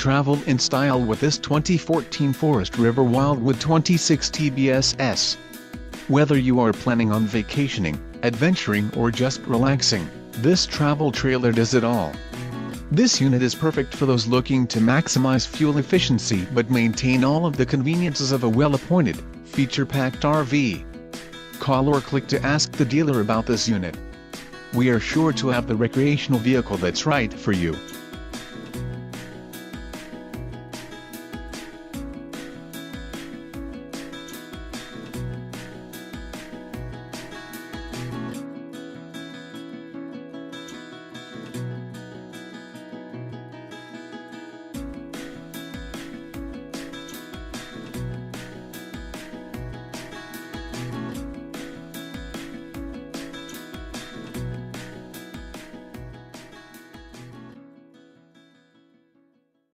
travel in style with this 2014 Forest River Wildwood 26 TBS. Whether you are planning on vacationing, adventuring or just relaxing, this travel trailer does it all. This unit is perfect for those looking to maximize fuel efficiency but maintain all of the conveniences of a well-appointed, feature-packed RV. Call or click to ask the dealer about this unit. We are sure to have the recreational vehicle that's right for you.